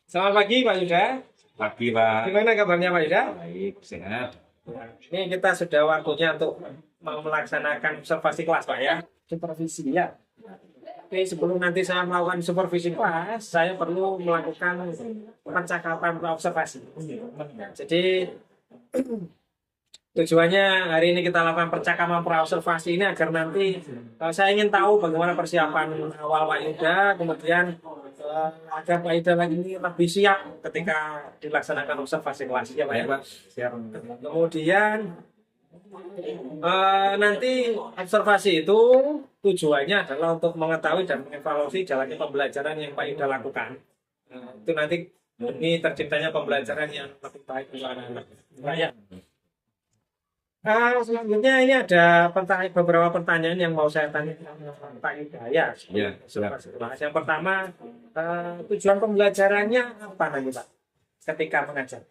Selamat pagi Pak Yuda. Pagi, Pak. Gimana kabarnya Pak Yuda? Baik, sehat. Ini kita sudah waktunya untuk mau melaksanakan observasi kelas Pak ya. Supervisi ya. Oke, sebelum nanti saya melakukan supervisi kelas, saya perlu melakukan percakapan observasi. Jadi tujuannya hari ini kita lakukan percakapan praobservasi ini agar nanti saya ingin tahu bagaimana persiapan awal Pak Yuda, kemudian agar Pak Yuda lagi ini lebih siap ketika dilaksanakan observasi kelas ya Pak ya. Pak. Siap. Kemudian nanti observasi itu tujuannya adalah untuk mengetahui dan mengevaluasi jalannya pembelajaran yang Pak Yuda lakukan. Itu nanti demi terciptanya pembelajaran yang lebih baik untuk anak-anak. Ya. Selanjutnya ini ada beberapa pertanyaan yang mau saya tanya Pak Yuda ya. Ya, siap. Yang pertama, tujuan pembelajarannya apa nanti Pak ketika mengajar?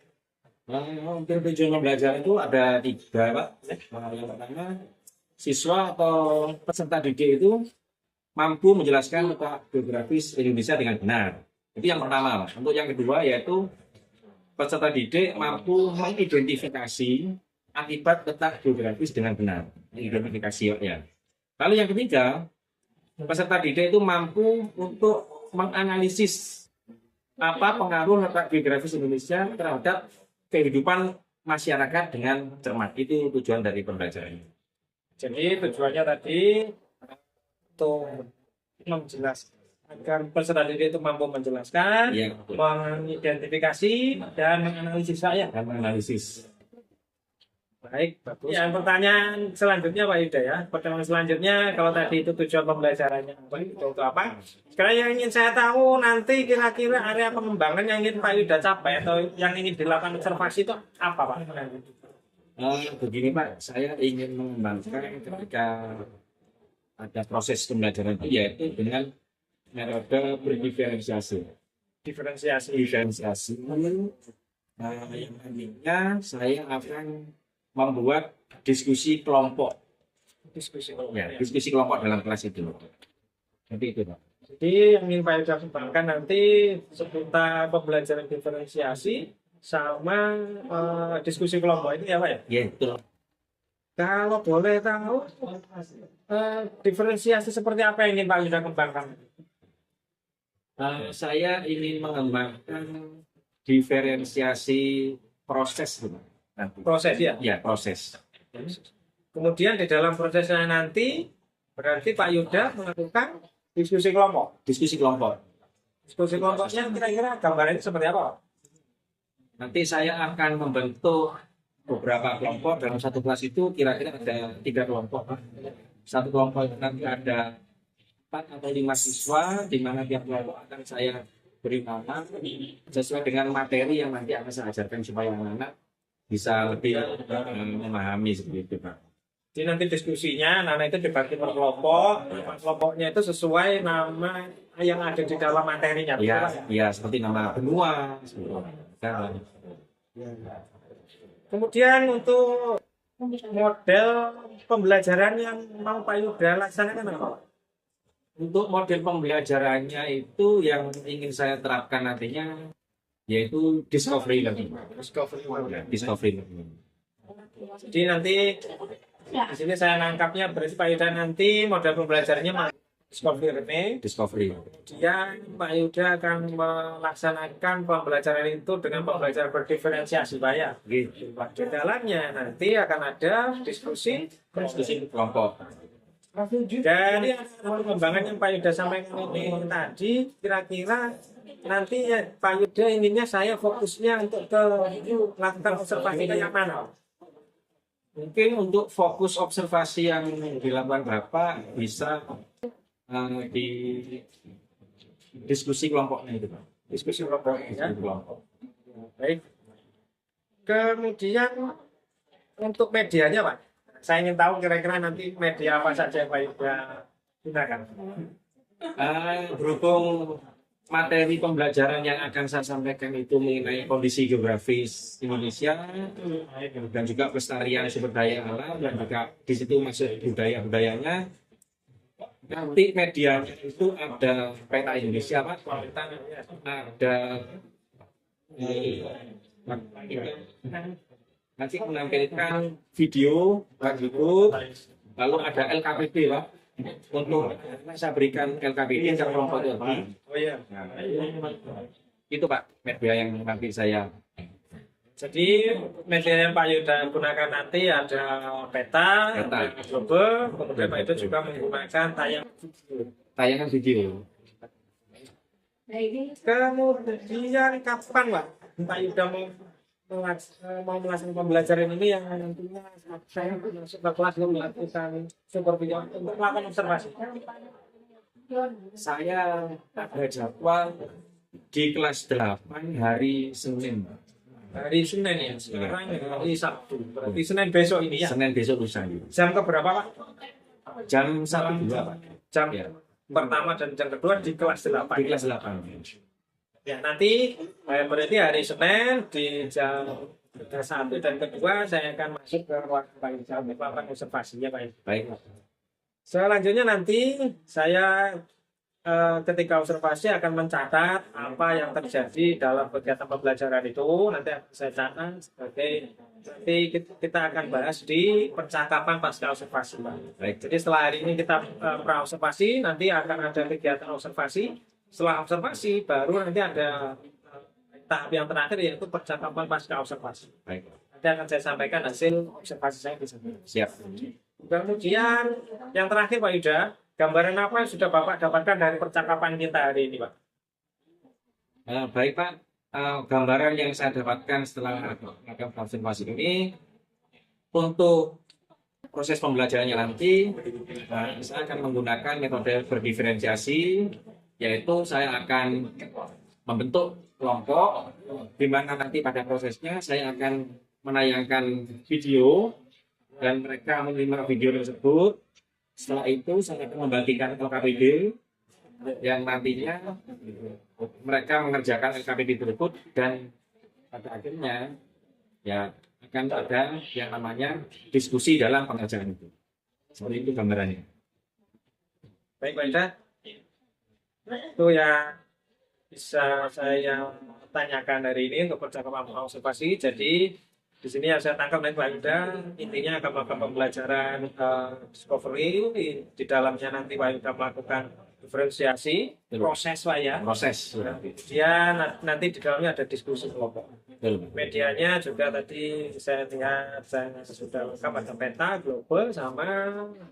Untuk tujuan pembelajaran itu ada 3, Pak. Yang pertama, siswa atau peserta didik itu mampu menjelaskan letak geografis Indonesia dengan benar. Itu yang pertama, Pak. Untuk yang kedua yaitu peserta didik mampu mengidentifikasi akibat letak geografis dengan benar. Identifikasi ya. Lalu yang ketiga, peserta didik itu mampu untuk menganalisis apa pengaruh letak geografis Indonesia terhadap kehidupan masyarakat dengan cermat. Itu tujuan dari pembelajaran. Jadi tujuannya tadi untuk menjelaskan agar peserta didik itu mampu menjelaskan, Ya, betul. mengidentifikasi dan menganalisis saya. Dan menganalisis. Baik, bagus. Yang pertanyaan selanjutnya Pak Yuda ya. Pertanyaan selanjutnya kalau tadi itu tujuan pembelajarannya itu untuk apa? Sekarang yang ingin saya tahu nanti kira-kira area pengembangan yang ingin Pak Yuda capai atau yang ingin dilakukan observasi itu apa Pak? Begini Pak, saya ingin mengembangkan ketika ada proses pembelajaran itu yaitu dengan metode berdiferensiasi. Diferensiasi. Diferensiasi. Yang nantinya saya akan membuat diskusi kelompok. Diskusi. Ya, diskusi kelompok dalam kelas itu. Jadi itu Pak. Jadi yang ingin Pak Yuda kembangkan nanti seputar pembelajaran diferensiasi sama diskusi kelompok itu ya Pak ya? Ya, betul. Kalau boleh tahu diferensiasi seperti apa yang ingin Pak Yuda kembangkan? Saya ingin mengembangkan diferensiasi proses Pak. Nanti. Proses ya? Ya, proses. Kemudian di dalam prosesnya nanti berarti Pak Yuda melakukan diskusi kelompok. Diskusi kelompok. Diskusi kelompoknya kira-kira gambarannya seperti apa? Nanti saya akan membentuk beberapa kelompok dalam satu kelas itu kira-kira ada 3 kelompok. Satu kelompok itu nanti ada 4 atau 5 siswa, di mana tiap kelompok akan saya beri nama sesuai dengan materi yang nanti akan saya ajarkan supaya anak-anak bisa lebih memahami seperti itu Pak. Jadi nanti diskusinya, anak itu dibagi per kelompok, kelompoknya itu sesuai nama yang ada di dalam materinya. Ya, betul, Pak? ya seperti nama benua. Ya. Kemudian untuk model pembelajaran yang mau Pak Yuda laksanakan apa? Untuk model pembelajarannya itu yang ingin saya terapkan nantinya yaitu discovery learning. Discovery learning. Jadi nanti di sini saya nangkapnya berarti Pak Yuda nanti model pembelajarannya discovery learning. Discovery. Kemudian Pak Yuda akan melaksanakan pembelajaran itu dengan pembelajaran berdiferensiasi Pak ya. Gitu. Di dalamnya nanti akan ada diskusi Kelompok. dan pengembangan yang Pak Yuda sampaikan ini tadi kira-kira nanti ya, Pak Yuda inginnya saya fokusnya untuk ke melakukan observasi ke yang mana? Mungkin untuk fokus observasi yang dilakukan Bapak bisa di diskusi kelompoknya itu Pak. Diskusi kelompok ya. Diskusi kelompok. Baik. Kemudian untuk medianya Pak, saya ingin tahu kira-kira nanti media apa saja yang Pak Yuda gunakan. Berhubung materi pembelajaran yang akan saya sampaikan itu mengenai kondisi geografis Indonesia dan juga pelestarian sumber daya alam dan juga di situ masuk budaya-budayanya. Nanti medianya itu ada peta Indonesia Pak, ada Nanti menampilkan video Pak YouTube, lalu ada LKPD Pak. Untuk saya berikan LKPD yang kelompok itu. Oh iya. Itu Pak media yang nanti saya. Jadi media yang Pak Yuda gunakan nanti ada peta, global, kemudian Pak Yuda juga menggunakan Tayangan video. Kemudian kapan Pak Yuda mau melaksanakan pembelajaran ini yang nantinya saya masuk ke kelas untuk melakukan supervisi untuk melakukan observasi? Saya ada jadwal di kelas 8 hari Senin. Hari Senin ya, sekarang hari Sabtu. Berarti Senin besok ini ya? Senin besok lusa. Jam ke berapa Pak? Jam 1.2 Pak. Jam Ya. pertama dan jam kedua di kelas 8. Di kelas 8. Ya nanti berarti hari Senin di jam 1 dan kedua saya akan masuk ke ruang melakukan observasinya Pak. Baik. Selanjutnya nanti saya ketika observasi akan mencatat apa yang terjadi dalam kegiatan pembelajaran itu. Nanti akan saya catat sebagai nanti kita akan bahas di percakapan pasca observasi Pak. Baik. Jadi setelah hari ini kita pra-observasi, nanti akan ada kegiatan observasi. Setelah observasi baru nanti ada tahap yang terakhir yaitu percakapan pasca observasi. Baik. Nanti akan saya sampaikan hasil observasi saya di sana. Siap. Kemudian yang terakhir Pak Yuda, gambaran apa yang sudah Bapak dapatkan dari percakapan kita hari ini Pak? Baik Pak. Gambaran yang saya dapatkan setelah melakukan observasi ini untuk proses pembelajarannya nanti saya akan menggunakan metode berdiferensiasi, yaitu saya akan membentuk kelompok di mana nanti pada prosesnya saya akan menayangkan video dan mereka menerima video tersebut. Setelah itu saya akan membagikan LKPD yang nantinya mereka mengerjakan LKPD tersebut dan pada akhirnya ya akan ada yang namanya diskusi dalam pengerjaan itu. Seperti itu gambarannya. Baik Pak Yuda, itu yang bisa saya tanyakan hari ini untuk percakapan observasi. Jadi di sini yang saya tangkap dari Pak Yuda, intinya akan melakukan pembelajaran discovery, di dalamnya nanti Pak Yuda melakukan diferensiasi, proses Pak ya. Proses. Kemudian nanti di dalamnya ada diskusi kelompok. Betul. Medianya juga tadi saya lihat saya sudah lengkap, ada peta, global, sama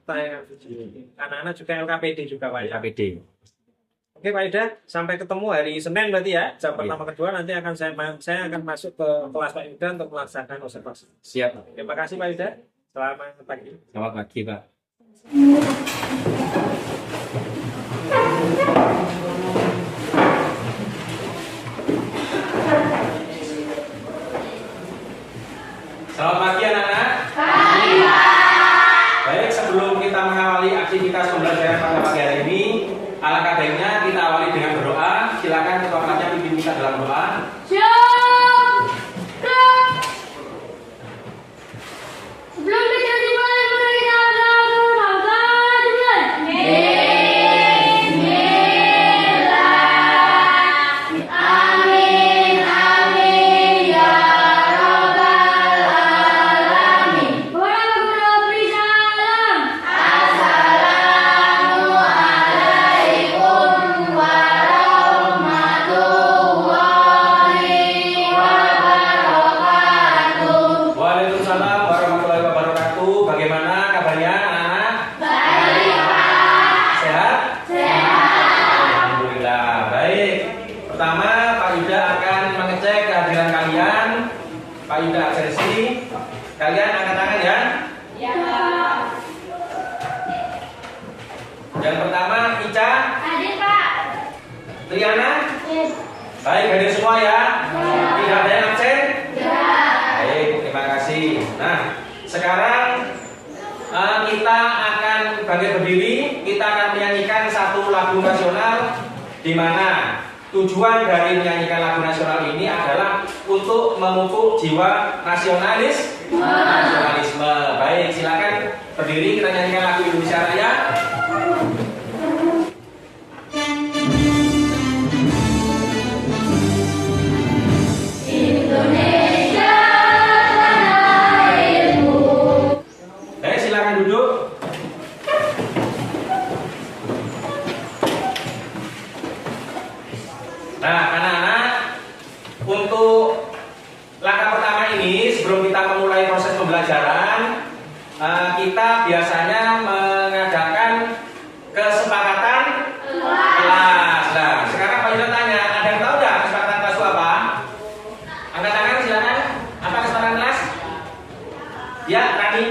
tayangan video. Anak-anak juga LKPD juga Pak ya. LKPD. Oke Pak Yuda, sampai ketemu hari Senin berarti ya. Jam pertama kedua nanti akan saya akan masuk ke kelas Pak Yuda untuk melaksanakan observasi. Siap. Terima kasih Pak Yuda. Selamat pagi. Selamat pagi Pak. Selamat pagi anak-anak. Baik, sebelum kita mengawali aktivitas pembelajaran pada pagi hari ini, alangkah baiknya kita awali dengan berdoa. Silakan ketua kelasnya pimpin kita dalam doa. Sebelum kita dimulai, mari kita berdoa. Amin, amin, ya Rabbal Alamin. Assalamualaikum warahmatullahi wabarakatuh. Waalaikumsalam warahmatullahi wabarakatuh. Bagaimana kabarnya anak-anak? Baik, Pak. Sehat? Sehat. Alhamdulillah. Baik. Pertama, Pak Yuda akan mengecek kehadiran kalian. Pak Yuda absensi. Kalian angkat tangan ya. Ya. Yang pertama, Ica, Hadir, Pak. Triana. Yes. Baik, hadir semua ya. Tidak ada yang absen? Ya. Baik, terima kasih. Nah, sekarang kita akan bangkit berdiri. Kita akan menyanyikan satu lagu nasional, di mana tujuan dari menyanyikan lagu nasional ini adalah untuk memupuk jiwa nasionalisme. Baik, silakan berdiri, kita nyanyikan lagu Indonesia Raya. untuk langkah pertama ini, sebelum kita memulai proses pembelajaran, kita biasanya mengadakan kesepakatan kelas. Nah, sekarang Pak Yuda tanya, ada yang tahu nggak kesepakatan kelas itu apa? Angkat tangan silakan. Apa kesepakatan kelas? Ya, tadi.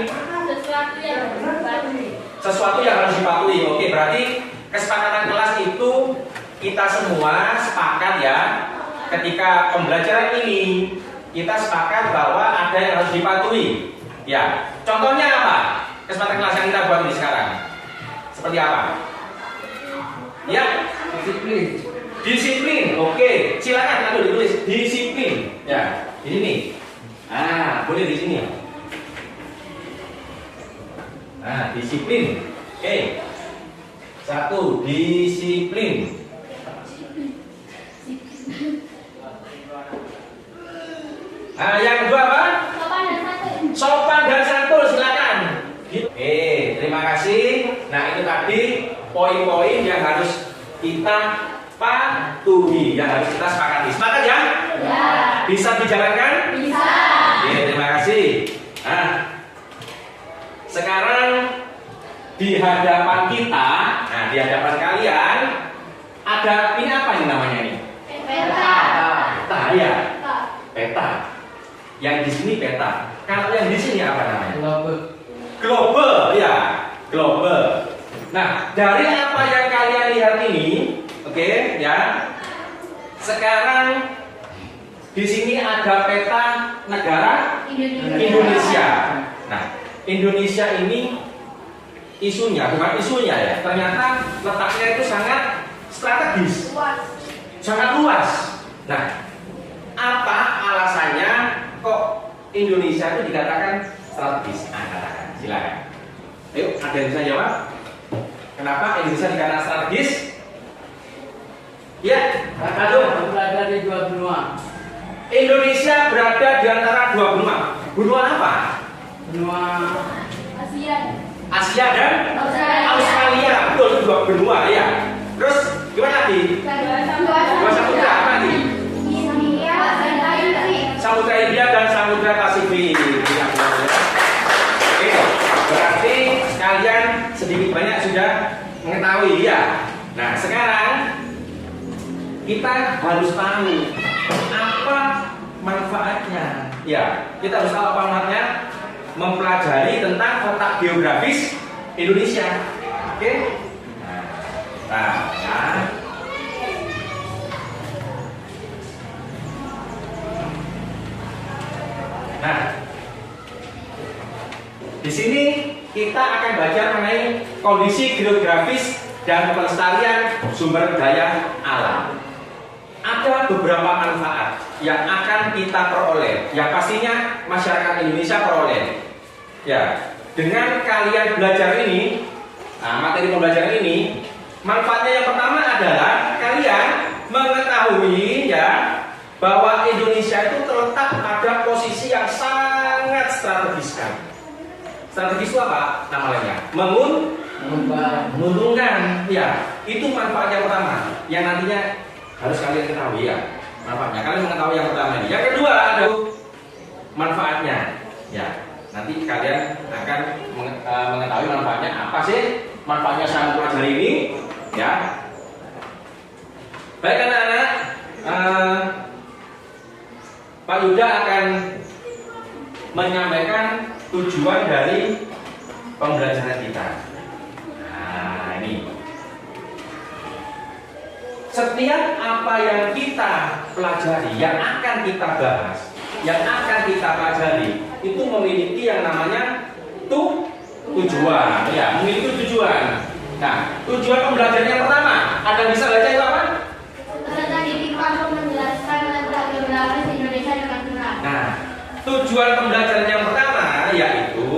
Sesuatu yang harus dipatuhi. Oke, berarti kesepakatan kelas itu kita semua sepakat ya. Ketika pembelajaran ini kita sepakat bahwa ada yang harus dipatuhi. Ya, contohnya apa? Kesempatan kelas yang kita buat ini sekarang. Seperti apa? Ya, disiplin. Disiplin. Oke, silakan lalu ditulis disiplin. Ya, di sini. Ah, boleh di sini. Nah, disiplin. Oke. 1, disiplin. Nah, yang kedua apa? Sopan dan santun, silakan. Oke, terima kasih. Nah, itu tadi poin-poin yang harus kita patuhi, yang harus kita sepakati. Sepakat ya? Ya. Bisa dijalankan? Bisa. Oke, terima kasih. Nah, sekarang di hadapan kita, nah di hadapan kalian ada ini apa ini namanya ini? Peta. Peta ya. Peta. Yang di sini peta. Kalau yang di sini apa namanya? Global, ya. Global. Nah, dari apa yang kalian lihat ini, oke, ya. Sekarang di sini ada peta negara Indonesia. Nah, Indonesia ini isunya, bukan isunya ya. Ternyata letaknya itu sangat strategis, sangat luas. Nah, apa alasannya kok Indonesia itu dikatakan strategis? Nah, katakan, silakan. Ayo, ada yang bisa jawab? Kenapa Indonesia dikatakan strategis? Ya, aduh. Berada di dua benua. Indonesia berada di antara dua benua. Benua apa? Benua Asia dan Australia. Betul, itu dua benua ya. Terus gimana lagi? Dua samudra apa lagi? Samudra India dan Samudra Pasifik. Oke, berarti kalian sedikit banyak sudah mengetahui ya. Nah, sekarang kita harus tahu apa manfaatnya. Ya, kita harus tahu apa manfaatnya. Mempelajari tentang letak geografis Indonesia. Oke? Nah. Nah, di sini kita akan belajar mengenai kondisi geografis dan pelestarian sumber daya alam. Ada beberapa manfaat yang akan kita peroleh, yang pastinya masyarakat Indonesia peroleh. Ya, dengan kalian belajar ini, nah, materi pembelajaran ini, manfaatnya yang pertama adalah kalian mengetahui ya bahwa Indonesia itu terletak pada posisi yang sangat strategis kan. Strategis itu apa namanya? Menguntungkan. Ya, itu manfaat yang pertama yang nantinya harus kalian ketahui ya. Manfaatnya kalian mengetahui yang pertama ini. Yang kedua ada manfaatnya. Ya, nanti kalian akan mengetahui manfaatnya apa sih? Manfaatnya saya pelajari ini ya. Baik anak-anak, Pak Yuda akan menyampaikan tujuan dari pembelajaran kita. Nah, ini. Setiap apa yang kita pelajari, yang akan kita bahas, yang akan kita pelajari, itu memiliki yang namanya tujuan. Ya, memiliki tujuan. Nah, tujuan pembelajaran yang pertama, ada bisa baca itu apa? Peserta didik mampu menjelaskan letak geografis Indonesia dengan benar. Nah, tujuan pembelajaran yang pertama yaitu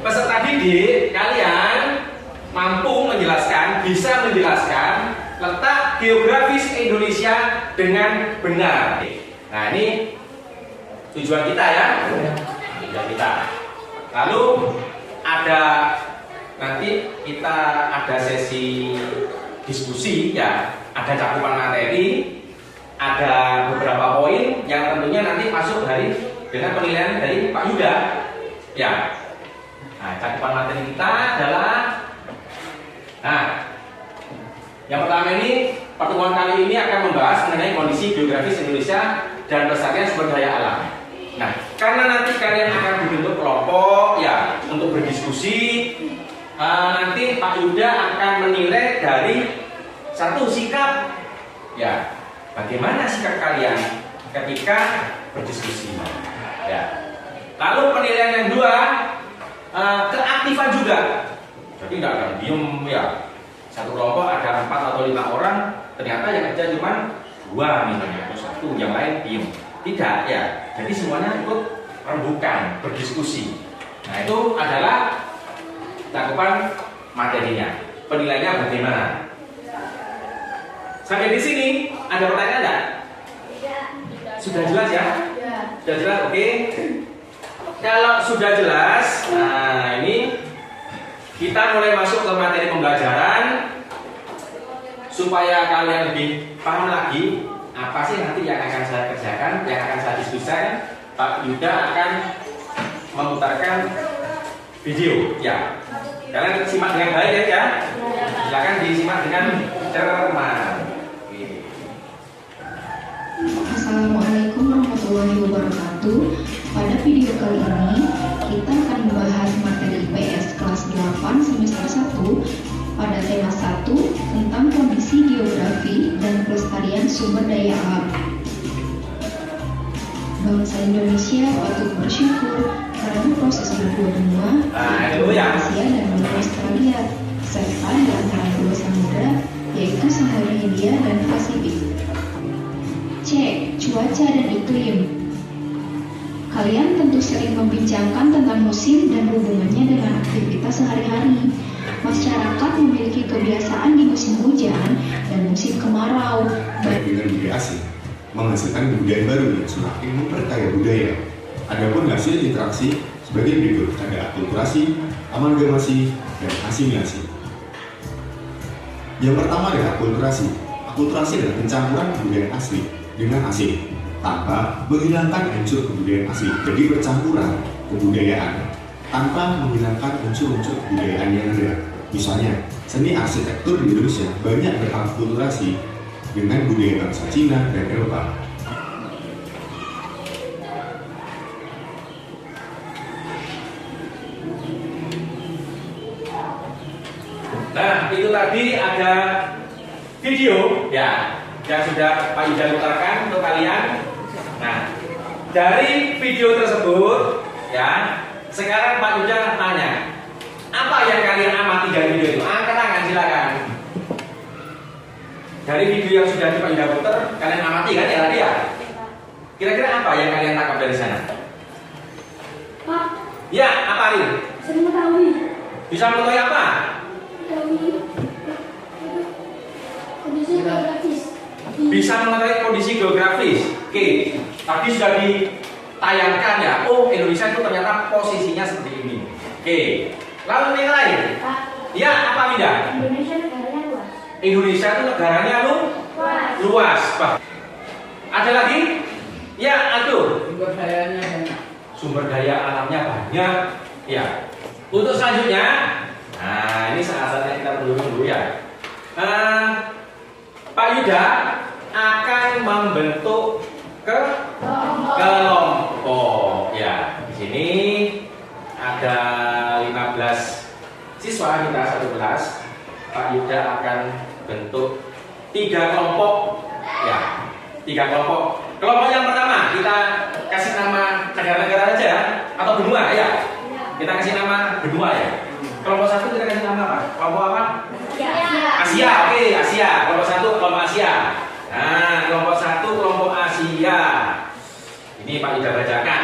peserta didik kalian mampu menjelaskan, bisa menjelaskan letak geografis Indonesia dengan benar. Nah, ini tujuan kita ya. Tujuan kita. Lalu ada nanti kita ada sesi diskusi ya, ada cakupan materi. ada beberapa poin yang tentunya nanti masuk dengan penilaian dari Pak Yuda. Ya. Nah, cakupan materi kita adalah, nah, yang pertama ini pertemuan kali ini akan membahas mengenai kondisi geografis Indonesia dan pelestarian sumber daya alam. Nah, karena nanti kalian akan dibentuk kelompok ya untuk berdiskusi, nanti Pak Yuda akan menilai dari satu sikap, ya, bagaimana sikap kalian ketika berdiskusi. Ya. Lalu penilaian yang dua, keaktifan juga. Jadi nggak akan diem ya. Satu kelompok ada 4 atau 5 orang, ternyata yang kerja cuma 2 misalnya atau 1, yang lain diem. Tidak ya. Jadi semuanya ikut rembukan, berdiskusi. Nah itu adalah cakupan materinya. Penilaiannya bagaimana? Sampai di sini ada pertanyaan enggak? Sudah jelas ya? Sudah jelas, oke. Kalau sudah jelas, nah ini kita mulai masuk ke materi pembelajaran supaya kalian lebih paham lagi apa sih nanti yang akan saya kerjakan, yang akan saya diskusikan. Pak Yuda akan memutarkan video, ya. Kalian simak dengan baik ya. Silakan disimak dengan cermat. Assalamualaikum warahmatullahi wabarakatuh. Pada video kali ini kita akan membahas materi IPS kelas 8 semester 1 pada tema 1 tentang kondisi geografi dan pelestarian sumber daya alam. Bangsa Indonesia patut bersyukur karena proses berdua benua Asia dan benua Australia serta di antara dua samudra yaitu Samudra Hindia dan Pasifik. C. Cuaca dan iklim. Kalian tentu sering membincangkan tentang musim dan hubungannya dengan aktivitas sehari-hari. Masyarakat memiliki kebiasaan di musim hujan dan musim kemarau. Dengan budaya asing menghasilkan kebudayaan baru yang semakin memperkaya budaya. Adapun hasil interaksi sebagai berikut: ada akulturasi, amalgamasi, dan asimilasi. Yang pertama adalah akulturasi. Akulturasi adalah pencampuran kebudayaan asli dengan asing tanpa menghilangkan unsur kebudayaan asli. Jadi percampuran kebudayaan tanpa menghilangkan unsur-unsur kebudayaan yang ada. Misalnya, seni arsitektur di Indonesia banyak berakulturasi dengan budaya bangsa Cina dan Eropa. Nah, itu tadi ada video ya yang sudah Pak Yuda putarkan untuk kalian. Nah, dari video tersebut ya, sekarang Pak Yuda tanya, apa yang kalian amati dari video itu? Angkat tangan silakan. Dari video yang sudah Pak Yuda putar, kalian amati kan ya tadi ya? Kira-kira apa yang kalian tangkap dari sana? Pak, Ya, apa ini? saya mengetahui. Bisa mengetahui apa? Kondisi geografis. Bisa mengetahui kondisi geografis. Oke, tadi sudah ditayangkan ya. Oh, Indonesia itu ternyata posisinya seperti ini. Oke, lalu yang lain? Pak, Ya, apa Mida? Indonesia negaranya luas. Indonesia itu negaranya luas. Pak. Ada lagi? Ya, aduh. Sumber dayanya banyak. Sumber daya alamnya banyak. Ya. Untuk selanjutnya, nah ini saat-saatnya kita dulu ya. Pak Yuda akan membentuk kelompok. Ya, di sini ada 15 siswa kita satu kelas. Pak Yuda akan bentuk 3 kelompok. Ya, 3 kelompok. Kelompok yang pertama kita kasih nama negara-negara aja ya, atau benua ya. Kita kasih nama benua ya. Kelompok 1 kita kasih nama apa? Kelompok apa? Asia, oke, Asia. Kelompok 1 kelompok Asia. Nah, kelompok 1 kelompok Asia. Ini Pak Yuda bacakan.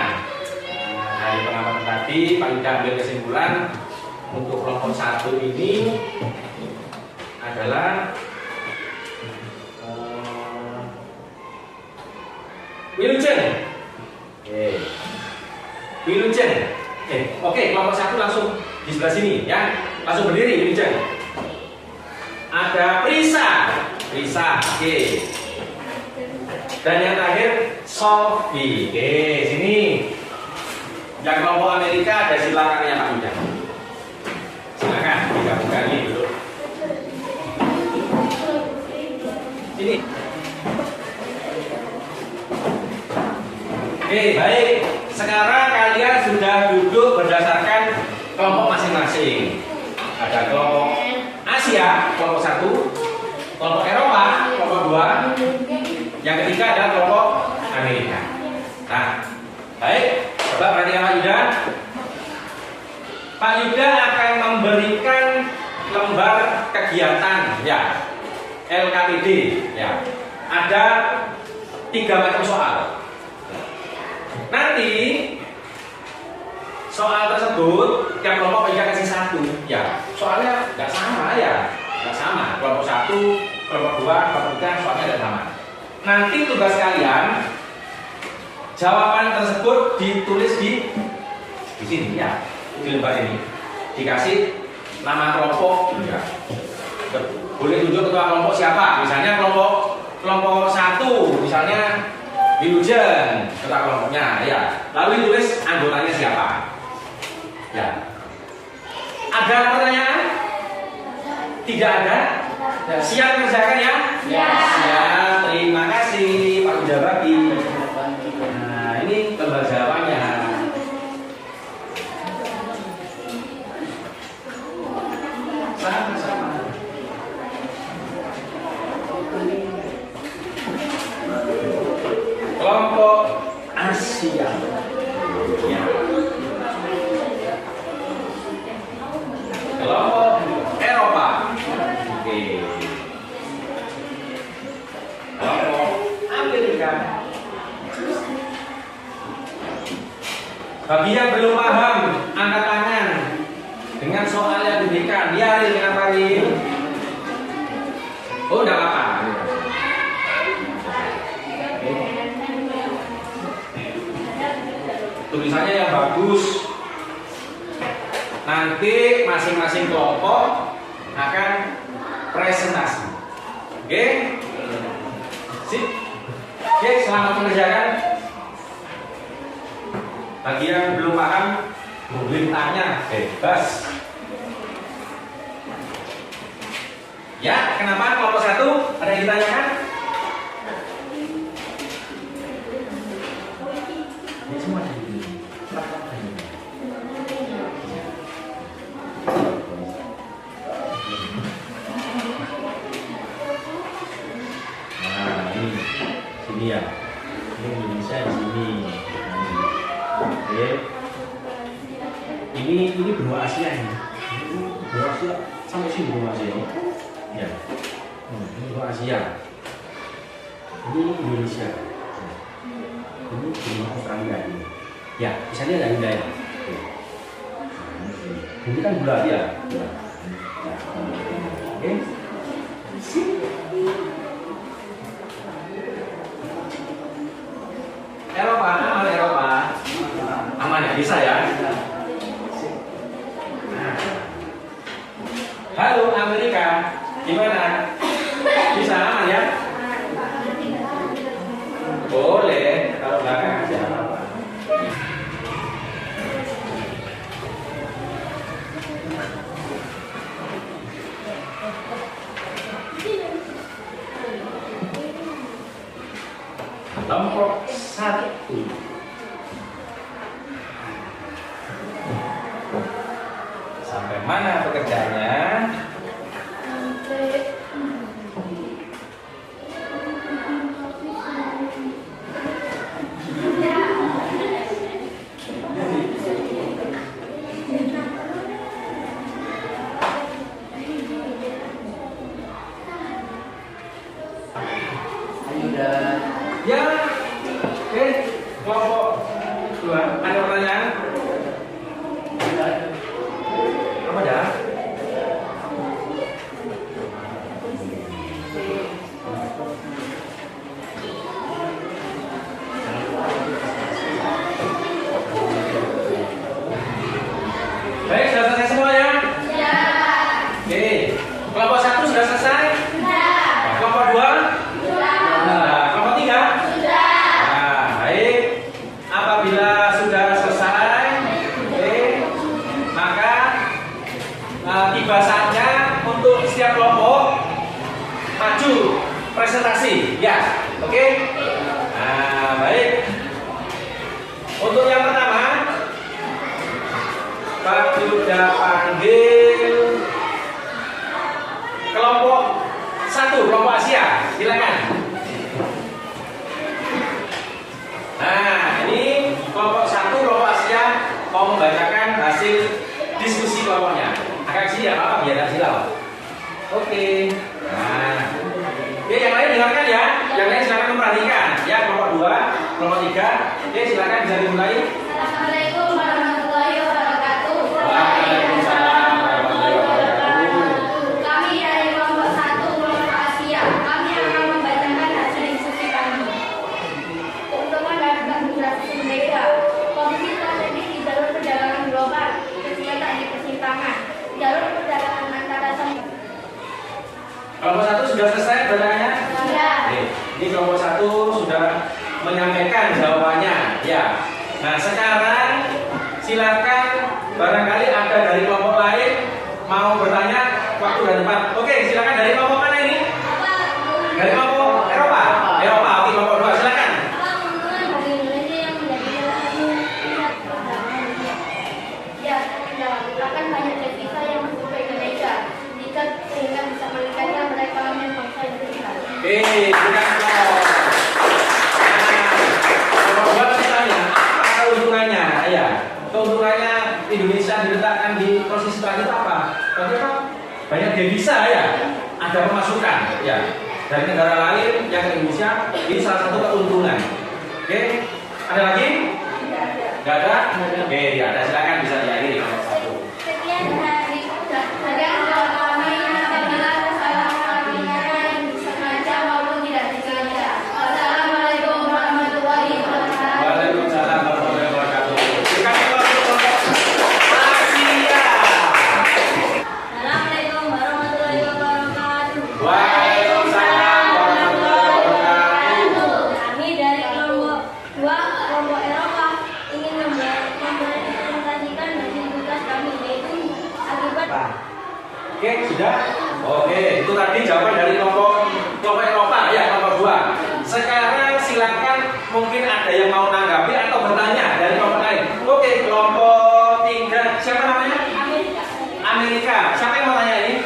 Nah, dari pengamatan tadi Pak Yuda ambil kesimpulan untuk kelompok 1 ini adalah Wilujeng. Wilujeng. Oke, kelompok 1 langsung di sebelah sini ya. Langsung berdiri Wilujeng. Ada Prisa. Prisa, oke. Dan yang terakhir Sophie. Oke, sini. Yang kelompok Amerika ada silakannya Pak Yuda. Silakan digabungkan ini dulu. Sini. Oke, baik. Sekarang kalian sudah duduk berdasarkan kelompok masing-masing. Ada kelompok Asia, kelompok 1, kelompok Eropa, kelompok 2, yang ketiga adalah kelompok Amerika. Nah, baik, coba perhatikan Pak Yuda. Pak Yuda akan memberikan lembar kegiatan, ya, LKPD, ya. Ada 3 macam soal. Nanti soal tersebut tiap kelompok bisa kasih 1, ya. Soalnya nggak sama, ya, nggak sama. Kelompok 1, kelompok 2, kelompok 3 soalnya nggak sama. Nanti tugas kalian jawaban tersebut ditulis di sini, ya, di lembar ini. Dikasih nama kelompok, ya. Boleh tunjuk ketua kelompok siapa? Misalnya kelompok 1, misalnya Wilujeng, ketua kelompoknya, ya. Lalu ditulis anggotanya siapa. Ya. Ada pertanyaan? Tidak ada? Siap mengerjakan ya? Ya. Siap. Terima kasih Pak Ujabaki. Nah, ini lembar jawabannya. Sama-sama. Kelompok Asia. Ya. Kelompok Eropa. Oke. Kelompok Amerika. Bagi yang belum paham, angkat tangan dengan soal yang diberikan. Ya, kenapa ini? Oh, enggak apa-apa. Tulisannya yang bagus. Nanti masing-masing kelompok akan presentasi. Oke? Sip. Oke, selamat mengerjakan. Bagi yang belum paham, boleh tanya, bebas. Ya, kenapa kelompok 1? Ada yang ditanyakan? Ini semua ada. Ya, ini Indonesia di sini. Oke. Ini benua Asia ini. Benua Asia sampai sini benua Asia ini. Ya. Ini benua Asia. Ini Indonesia. Ini benua Australia ini. Ya, bisa lihat dari wilayah. Ini kan bulat ya. Oke. Eropa, aman Eropa. Aman ya, bisa ya. Halo Amerika, gimana? Bisa aman ya? Boleh, kalau belakang aja apa-apa. Kelompok 1. Sampai mana pekerjaannya? Ya, oke, kelompok 2. Ada pertanyaan? Apa dah? presentasi. Ya, oke. Nah, baik. Untuk yang pertama, Pak Yuda panggil kelompok 1, kelompok Asia. Silakan. Nah, ini kelompok 1, kelompok Asia mau membacakan hasil diskusi kelompoknya. Agak sini ya, Pak, biar tak silau. Oke. Nah, oke, yang lain dengarkan ya. Yang lain silakan memperhatikan. Ya, kelompok 2, kelompok 3. Oke, silakan bisa dimulai. Assalamualaikum warahmatullahi wabarakatuh. Waalaikumsalam warahmatullahi wabarakatuh. Kami dari kelompok 1 kelompok Asia. Kami akan membacakan hasil diskusi kami. Keuntungan dan kegembiraan berbeda. Kondisi strategi di jalur perdagangan global, kesulitan di persimpangan, jalur perdagangan antara Kelompok 1 sudah selesai pertanyaannya? Ya. Oke, ini kelompok 1 sudah menyampaikan jawabannya. Ya. Nah, sekarang silakan barangkali ada dari kelompok lain mau bertanya, waktu dan tempat. Oke, silakan dari kelompok mana ini? Dari kelompok Eropa. Eropa, oke, kelompok 2 silakan. Apa keuntungan bagi Indonesia yang menjadi salah satu pusat perdagangan dunia? Ya, akan banyak devisa yang masuk ke Indonesia, sehingga bisa meningkatkan perekonomian bangsa Indonesia. Oke, bukan kelompok. Nah, kelompok 2 saya tanya, apa keuntungannya? Ya, keuntungannya Indonesia diletakkan di posisi terakhir apa? Berarti apa? Banyak devisa ya, ada pemasukan ya dari negara lain yang ke Indonesia, ini salah satu keuntungan. Oke, ada lagi? Tidak ada? Oke, tidak ada. Silakan bisa diakhiri kelompok 1. Sekian dari kami apabila kesalahan yang disengaja maupun tidak disengaja. Wassalamualaikum warahmatullahi wabarakatuh. Waalaikumsalam warahmatullahi wabarakatuh. Silakan kelompok Asia. Assalamualaikum warahmatullahi wabarakatuh. Waalaikumsalam warahmatullahi wabarakatuh. Kami dari kelompok 2 kelompok Eropa ingin mempresentasikan hasil tugas kami, yaitu akibat Oke, sudah? Oke, itu tadi jawaban dari kelompok Eropa ya, kelompok 2. Sekarang silakan mungkin ada yang mau nanggapi atau bertanya dari kelompok lain. Oke, kelompok 3. Siapa namanya? Amerika. Amerika. Siapa yang mau tanya ini?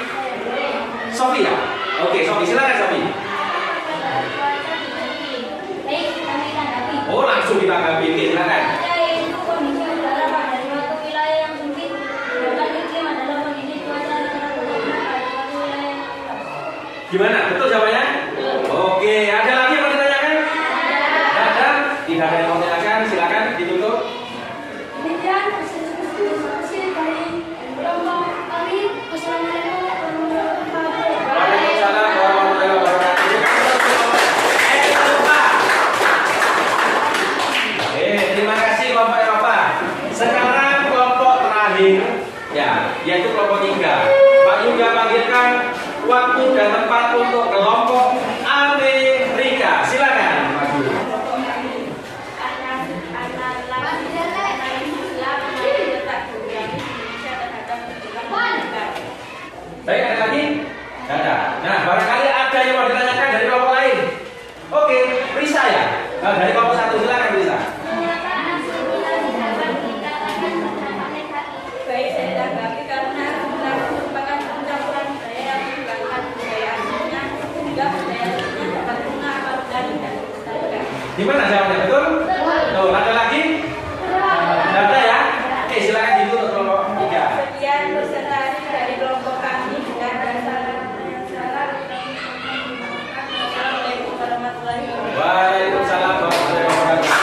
Sofi ya? Oke, Sofi, silakan Sofi. Baik, kami tanggapi. Oh, langsung ditanggapi. Oke, silakan. Yaitu kondisi udara pada suatu wilayah yang sempit, sedangkan iklim adalah kondisi cuaca yang sangat berbeda pada suatu wilayah yang luas. Gimana? Betul jawabannya? Oke, ada lagi yang mau ditanyakan? Tidak ada? Tidak ada yang mau ditanyakan, silakan ditutup. Demikian diskusi dari kelompok kami. Wassalamualaikum warahmatullahi wabarakatuh. Waalaikumsalam warahmatullahi wabarakatuh. Eropa. Oke, terima kasih kelompok Eropa. Sekarang kelompok terakhir, ya, yaitu kelompok 3. Pak Yuda panggilkan waktu dan tempat untuk kelompok Amerika. Silakan, Pak Yuda. Baik, ada lagi? Tidak ada. Nah, barangkali ada yang mau ditanyakan dari kelompok lain. Oke, Risa ya? Nah, dari kelompok 1, silakan Risa. Baik, saya tanggapi karena kita merupakan pencampuran budaya yang mengembangkan budaya aslinya hingga budaya aslinya dapat mengakar dan dilestarikan. Gimana jawabnya? Betul? Tuh, ada lagi? Tidak ada ya? Oke, silakan ditutup kelompok 3. Sekian presentasi dari kelompok kami dengan dasar yang salah. Assalamualaikum warahmatullahi wabarakatuh. Waalaikumsalam warahmatullahi wabarakatuh.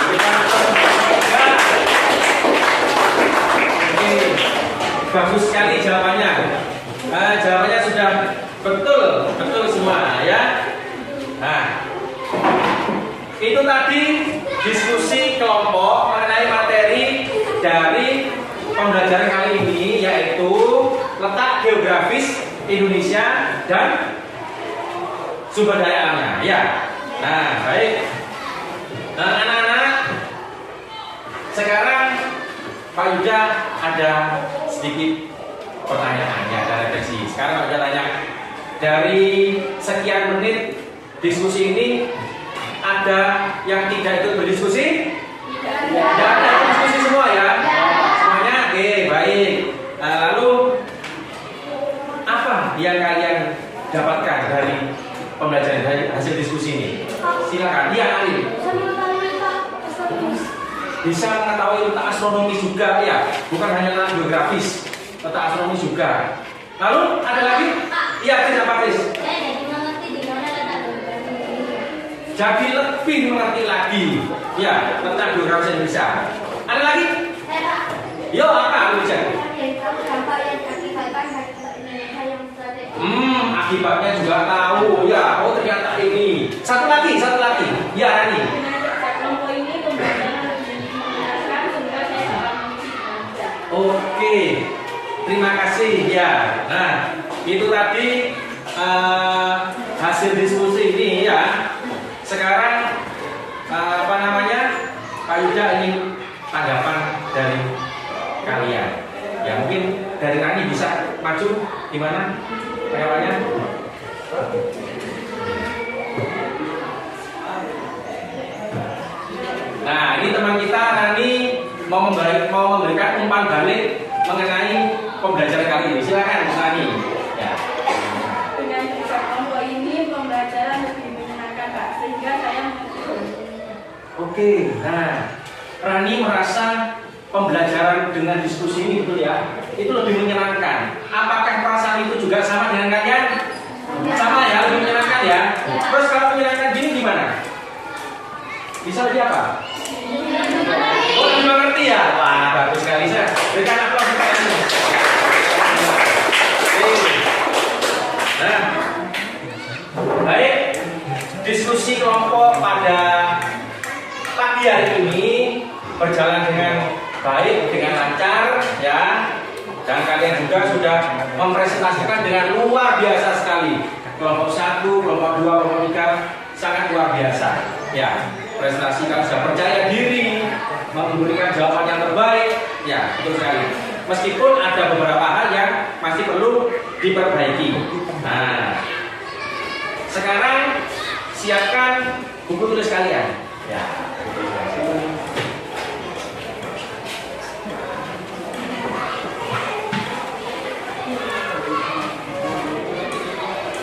Oke, bagus sekali jawabannya. Jawabannya sudah betul semua ya. Nah, itu tadi diskusi kelompok mengenai materi dari pembelajaran kali ini, yaitu letak geografis Indonesia dan sumber daya alamnya. Ya. Nah, baik. Nah, anak-anak, sekarang Pak Yuda ada sedikit pertanyaan ya, ada refleksi. Sekarang Pak Yuda tanya, dari sekian menit diskusi ini ada yang tidak ikut berdiskusi? Tidak ada diskusi semua ya? Semuanya? Oke, baik. Nah, lalu apa yang kalian dapatkan dari pembelajaran dari hasil diskusi ini? Silakan. Iya, Ali. Bisa mengetahui letak astronomi juga ya, bukan hanya letak geografis, letak astronomi juga. Lalu ada lagi? Iya, Kris, apa Kris? Jadi lebih mengerti lagi ya tentang geografis Indonesia. Ada lagi? Yo, apa Indonesia? Akibatnya juga tahu ya. Oh, ternyata ini. Satu lagi. Ya, Rani. Oke, terima kasih ya. Nah, itu tadi hasil diskusi ini ya. Sekarang apa namanya, Pak Yuda ingin tanggapan dari kalian. Ya mungkin dari Rani bisa maju gimana jawabannya? Nah, ini teman kita Rani mau memberikan umpan balik mengenai pembelajaran kali ini. Silakan Rani. Ya. Dengan cerita kelompok ini pembelajaran lebih menyenangkan, Pak, sehingga saya Oke, nah Rani merasa pembelajaran dengan diskusi ini betul ya, itu lebih menyenangkan. Apakah perasaan itu juga sama dengan kalian? Sama ya, lebih menyenangkan ya. Terus kalau menyenangkan gini gimana? Bisa lebih apa? Oh, lebih mengerti ya? Wah, bagus sekali. Saya berikan aplaus untuk kalian. Nah, baik, diskusi kelompok pada pagi hari ini berjalan dengan baik, dengan lancar ya, dan kalian juga sudah mempresentasikan dengan luar biasa sekali. Kelompok 1, kelompok 2, kelompok 3 sangat luar biasa ya. Prestasi kalian sudah percaya diri, memberikan jawaban yang terbaik ya, betul sekali. Meskipun ada beberapa hal yang masih perlu diperbaiki. Nah, sekarang siapkan buku tulis kalian ya.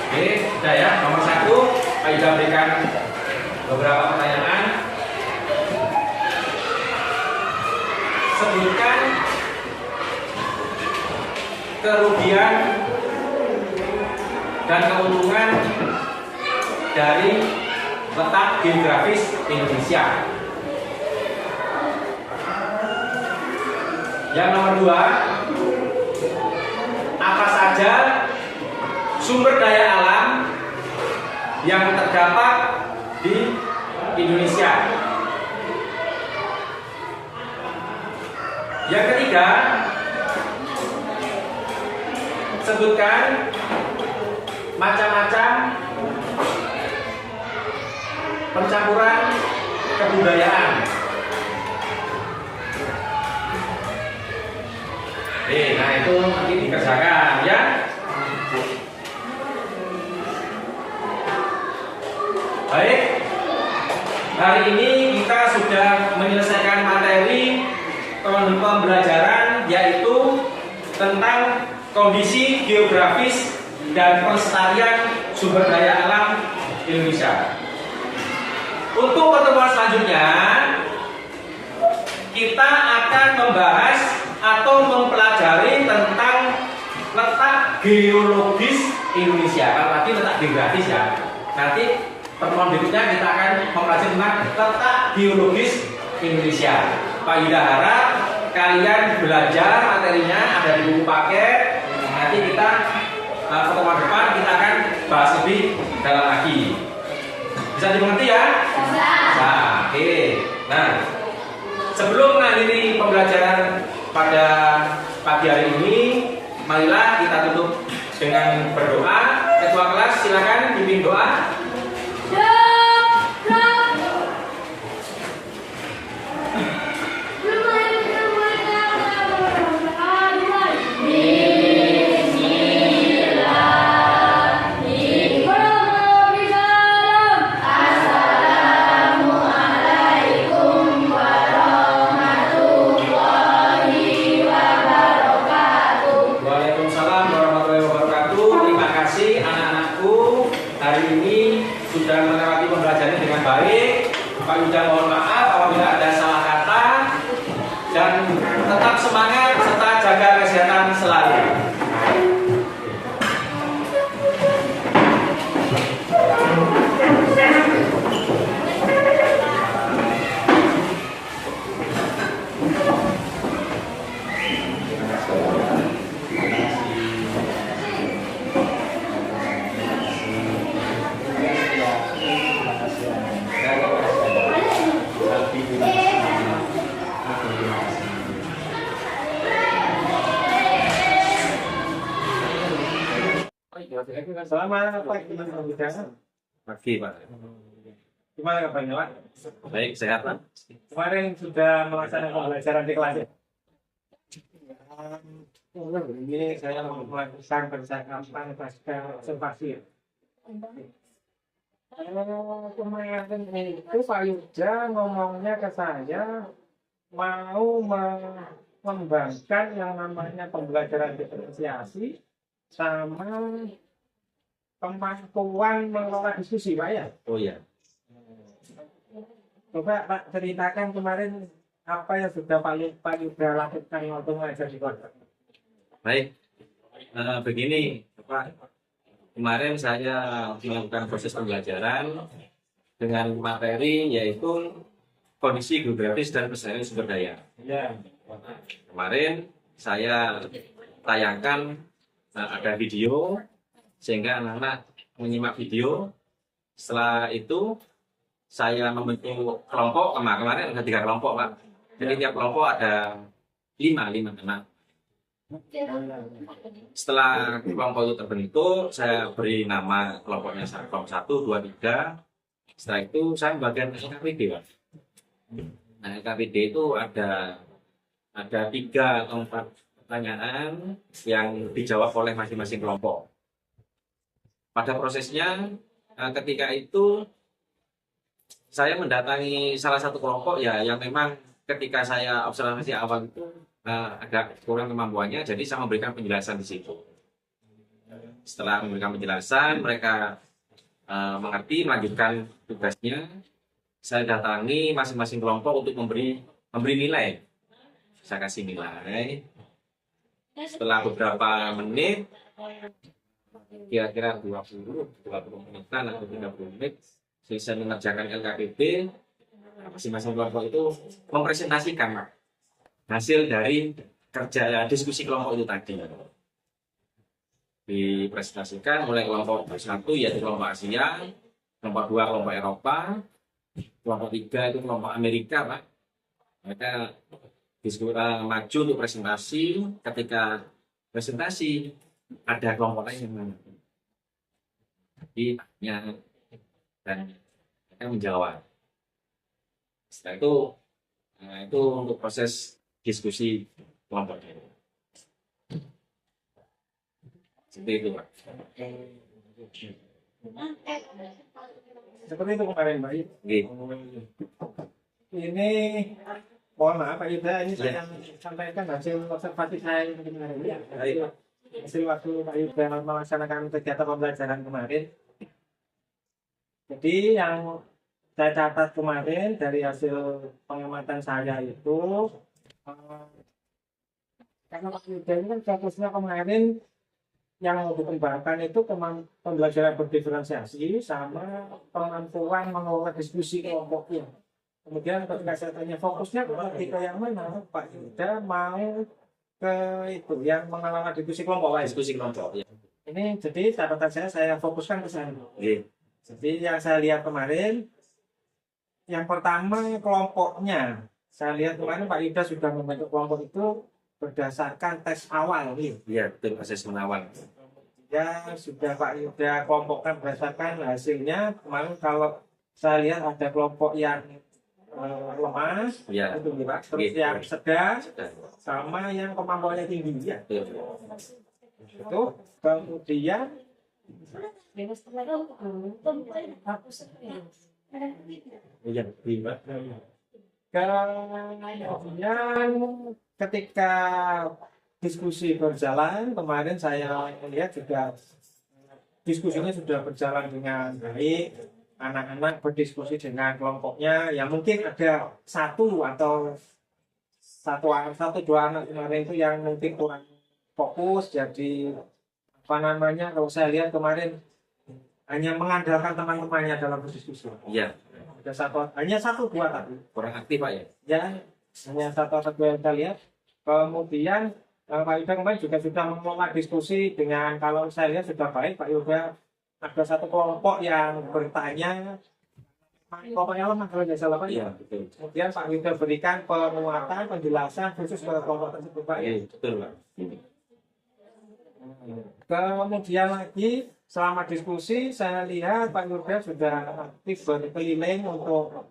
Oke, sudah ya. Nomor 1, Pak Yuda berikan beberapa pertanyaan. Sebutkan kerugian dan keuntungan dari letak geografis Indonesia. Yang nomor 2, apa saja sumber daya alam yang terdapat di Indonesia. Yang ketiga, sebutkan macam-macam pencampuran kebudayaan. Nah itu nanti dikerjakan ya. Baik, hari ini kita sudah menyelesaikan materi pembelajaran yaitu tentang kondisi geografis dan pelestarian sumber daya alam Indonesia. Untuk pertemuan selanjutnya kita akan membahas atau mempelajari tentang letak geologis Indonesia. Kalau tadi letak geografis ya, nanti pertemuan berikutnya kita akan mempelajari tentang letak geologis Indonesia. Pak Yuda harap kalian belajar materinya, ada di buku paket. Nanti kita pertemuan depan kita akan bahas lebih dalam lagi. Bisa dimengerti ya? Bisa. Oke. Nah, sebelum mengakhiri pembelajaran pada pagi hari ini, marilah kita tutup dengan berdoa. Ketua kelas silakan pimpin doa. Selamat pagi Pak Yuda. Pagi, Pak. Gimana kabarnya Pak? Baik, sehat, Pak. Kemarin sudah melaksanakan pembelajaran di kelas ya? Ini saya mau melakukan percakapan pasca observasi. Kemarin itu Pak Yuda ngomongnya ke saya mau mengembangkan yang namanya pembelajaran diferensiasi sama kemampuan mengelola diskusi, Pak ya. Oh iya. Coba Pak ceritakan kemarin apa yang sudah Pak Yuda lakukan waktu mengajar di kelas. Baik. Begini, Pak. Kemarin saya melakukan proses pembelajaran dengan materi yaitu kondisi geografis dan kesehatan sumber daya. Ya. Kemarin saya tayangkan ada video sehingga anak-anak menyimak video. Setelah itu saya membentuk kelompok. Kemarin ada 3 kelompok, Pak. Jadi tiap kelompok ada 5 anak. Setelah kelompok itu terbentuk, saya beri nama kelompoknya kelompok 1, 2, 3. Setelah itu saya membagikan LKPD, Pak. Nah, LKPD itu ada 3 atau 4 pertanyaan yang dijawab oleh masing-masing kelompok. Pada prosesnya, ketika itu saya mendatangi salah satu kelompok ya yang memang ketika saya observasi awal itu agak kurang kemampuannya, jadi saya memberikan penjelasan di situ. Setelah memberikan penjelasan, mereka mengerti, melanjutkan tugasnya. Saya datangi masing-masing kelompok untuk memberi nilai. Saya kasih nilai. Setelah beberapa menit, kira-kira 20 menitan atau 30 menit, selesai mengerjakan LKPD, masing-masing kelompok itu mempresentasikan hasil dari kerja diskusi kelompok itu tadi. Dipresentasikan oleh kelompok 1 yaitu kelompok Asia, kelompok 2 kelompok Eropa, kelompok 3 itu kelompok Amerika, Pak. Mereka maju untuk presentasi. Ketika presentasi ada kelompok lain yang mana? Jadi tanya dan mereka menjawab. Setelah itu untuk proses diskusi kelompoknya. Seperti itu, Pak. Seperti itu kemarin, Pak. Gitu. Ini mohon maaf Pak Yuda, ini saya sampaikan hasil observasi saya kemarin ya. Hasil waktu Pak Yuda melaksanakan kegiatan pembelajaran kemarin. Jadi yang saya catat kemarin dari hasil pengamatan saya itu karena Pak Yuda ini kan fokusnya kemarin yang dikembangkan itu pembelajaran berdiferensiasi sama kemampuan mengelola diskusi kelompoknya. Kemudian ketika saya tanya fokusnya ke yang mana, Pak Yuda mau ke itu yang mengelola diskusi kelompok. Diskusi kelompok. Ya. Ini jadi catatan saya fokuskan ke sana. Gitu. Jadi yang saya lihat kemarin, yang pertama kelompoknya. Saya lihat kemarin Pak Yuda sudah membentuk kelompok itu berdasarkan tes awal nih. Iya, betul, asesmen awal. Ya sudah Pak Yuda kelompokkan berdasarkan hasilnya. Kemarin kalau saya lihat ada kelompok yang lemah, Ya. itu Pak. Terus Gitu. yang sedang, sama yang kemampuannya tinggi ya. Betul. Itu kemudian Iya, Pak. kemudian ketika diskusi berjalan kemarin saya lihat juga diskusinya sudah berjalan dengan baik. Anak-anak berdiskusi dengan kelompoknya, yang mungkin ada satu dua anak kemarin itu yang mungkin kurang fokus, jadi kalau saya lihat kemarin hanya mengandalkan teman-temannya dalam berdiskusi. Iya. Hanya satu dua tapi. Kurang aktif, Pak ya. Ya, hanya satu atau dua yang kita lihat. Kemudian Pak Yuda kemarin juga sudah mengelola diskusi dengan, kalau saya lihat sudah baik Pak Yuda. Ada satu kelompok yang bertanya, kelompoknya lemah kalau tidak salah Pak. Iya, betul. Kemudian Pak Yuda berikan penguatan, penjelasan khusus ke kelompok tersebut Pak. Iya, betul, Pak. Kemudian lagi selama diskusi saya lihat Pak Yudha sudah aktif berkeliling untuk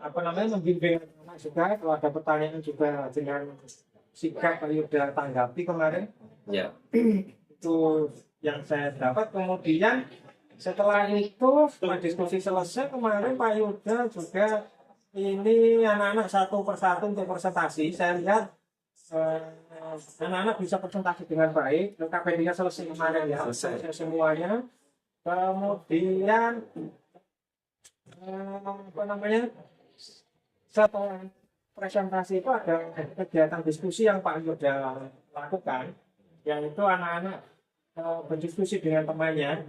membimbing anak juga. Kalau ada pertanyaan juga dengan sigap Pak Yudha tanggapi kemarin. Ya. Itu yang saya dapat. Kemudian setelah itu setelah diskusi selesai kemarin Pak Yudha juga ini anak-anak satu persatu untuk presentasi. Saya lihat anak-anak bisa presentasi dengan baik. KPD-nya selesai kemarin ya, selesai semuanya. Kemudian setelah presentasi itu ada kegiatan diskusi yang Pak Yudha lakukan, yaitu anak-anak berdiskusi dengan temannya.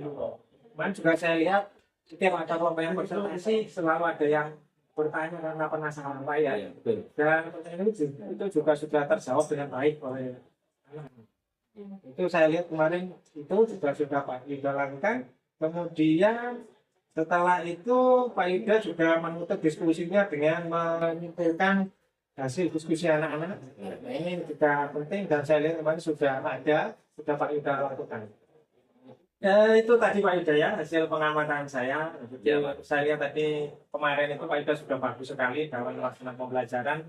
Kemarin juga saya lihat setiap ada kelompok yang presentasi selalu ada yang bertanya karena penasaran Pak ya. Dan pertanyaan itu juga sudah terjawab dengan baik oleh anak-anak. Itu saya lihat kemarin itu juga sudah Pak Yudha lakukan. Kemudian setelah itu Pak Yudha juga menutup diskusinya dengan menyimpulkan hasil diskusi anak-anak. Nah, ini juga penting dan saya lihat kemarin sudah Pak Yudha lakukan. Itu tadi Pak Yudha ya, hasil pengamatan saya. Saya lihat tadi kemarin itu Pak Yudha sudah bagus sekali dalam melaksanakan pembelajaran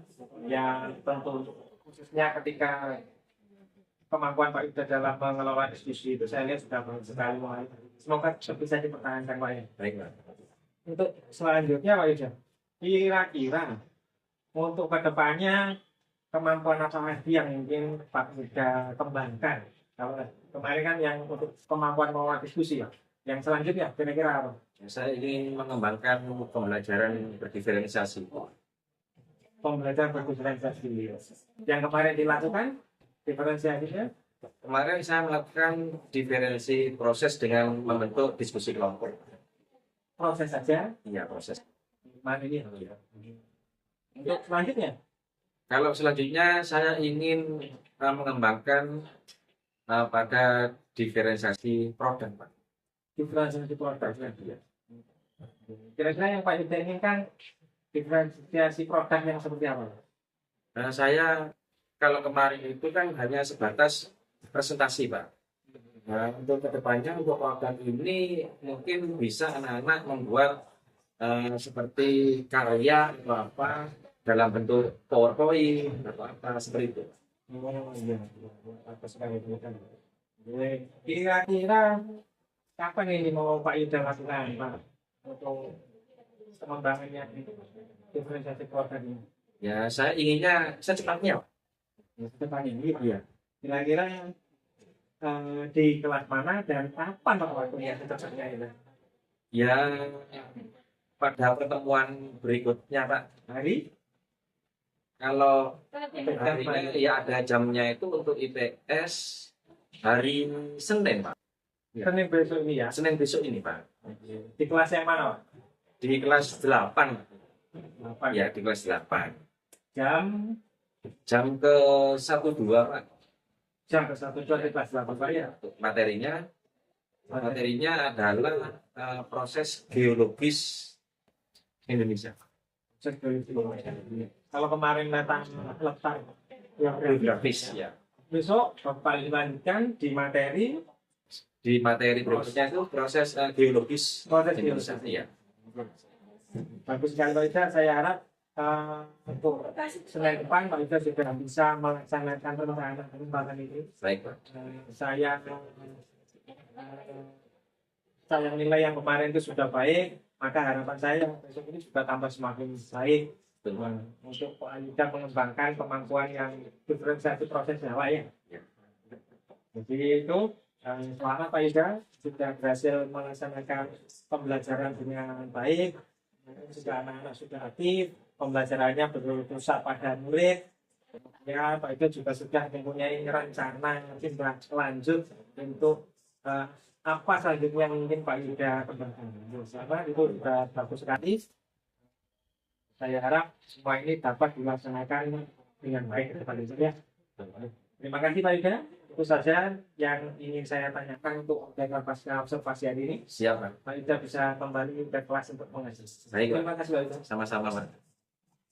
yang tentu khususnya ketika kemampuan Pak Yudha dalam mengelola diskusi itu saya lihat sudah bagus sekali. Semoga bisa dipertahankan Pak ya. Baik, Pak. Untuk selanjutnya Pak Yudha, kira-kira untuk kedepannya kemampuan apa lagi yang mungkin Pak Yudha kembangkan? Kalau kemarin kan yang untuk kemampuan mengolah diskusi ya. Yang selanjutnya kira-kira apa? Saya ingin mengembangkan pembelajaran berdiferensiasi. Pembelajaran berdiferensiasi. Yang kemarin dilakukan diferensiasinya? Kemarin saya melakukan diferensi proses dengan membentuk diskusi kelompok. Proses saja? Iya, proses. Mana ini? Untuk selanjutnya? Kalau selanjutnya saya ingin mengembangkan pada diferensiasi produk, Pak. Diferensiasi produk ya. Kira-kira yang Pak Yudha inginkan diferensiasi produk yang seperti apa? Nah, saya kalau kemarin itu kan hanya sebatas presentasi, Pak. Nah, untuk kedepannya untuk produk ini mungkin bisa anak-anak membuat seperti karya atau apa dalam bentuk PowerPoint atau apa seperti itu. Kira-kira kapan ini mau Pak Yudha lakukan Pak untuk pengembangannya diferensiasi produk ini? Ya, saya inginnya secepatnya, Pak. Secepatnya ini ya. Kira-kira di kelas mana dan kapan Pak waktunya secepatnya itu? Ya, pada pertemuan berikutnya, Pak. Hari? Kalau harinya ya ada jamnya itu untuk IPS hari Senin, Pak. Ya. Senin besok ini ya? Senin besok ini, Pak. Di kelas yang mana Pak? Di kelas 8. 8. Ya, di kelas 8. Jam ke 1-2, Pak. Jam ke 1-2 di kelas 8 Pak ya? Materinya adalah proses geologis Indonesia. Kalau kemarin datang letak Geografis ya. besok Bapak lanjutkan di materi berikutnya itu proses geologis Indonesia. Ya. Bagus sekali Pak Yudha. Saya harap untuk Senin depan Pak Yudha sudah bisa melaksanakan pengembangan ini. Baik, Pak. Saya nilai yang kemarin itu sudah baik, maka harapan saya besok ini juga tambah semakin baik. Untuk Pak Yudha mengembangkan kemampuan yang diferensiasi prosesnya Pak ya. Jadi itu selamat Pak Yudha sudah berhasil melaksanakan pembelajaran dengan baik. Sudah anak-anak sudah aktif, pembelajarannya berpusat pada murid. Ya Pak Yudha juga sudah mempunyai rencana nanti lanjut untuk apa selanjutnya yang ingin Pak Yudha kembangkan. Selamat, itu sudah bagus sekali. Saya harap semua ini dapat dilaksanakan dengan baik ke depan ya. Terima kasih Pak Yudha. Itu saja yang ingin saya tanyakan untuk kegiatan pasca observasi hari ini. Siap, Pak. Pak Yudha bisa kembali ke kelas untuk mengajar. Baik, Pak. Terima kasih Pak Yudha. Sama-sama, Pak.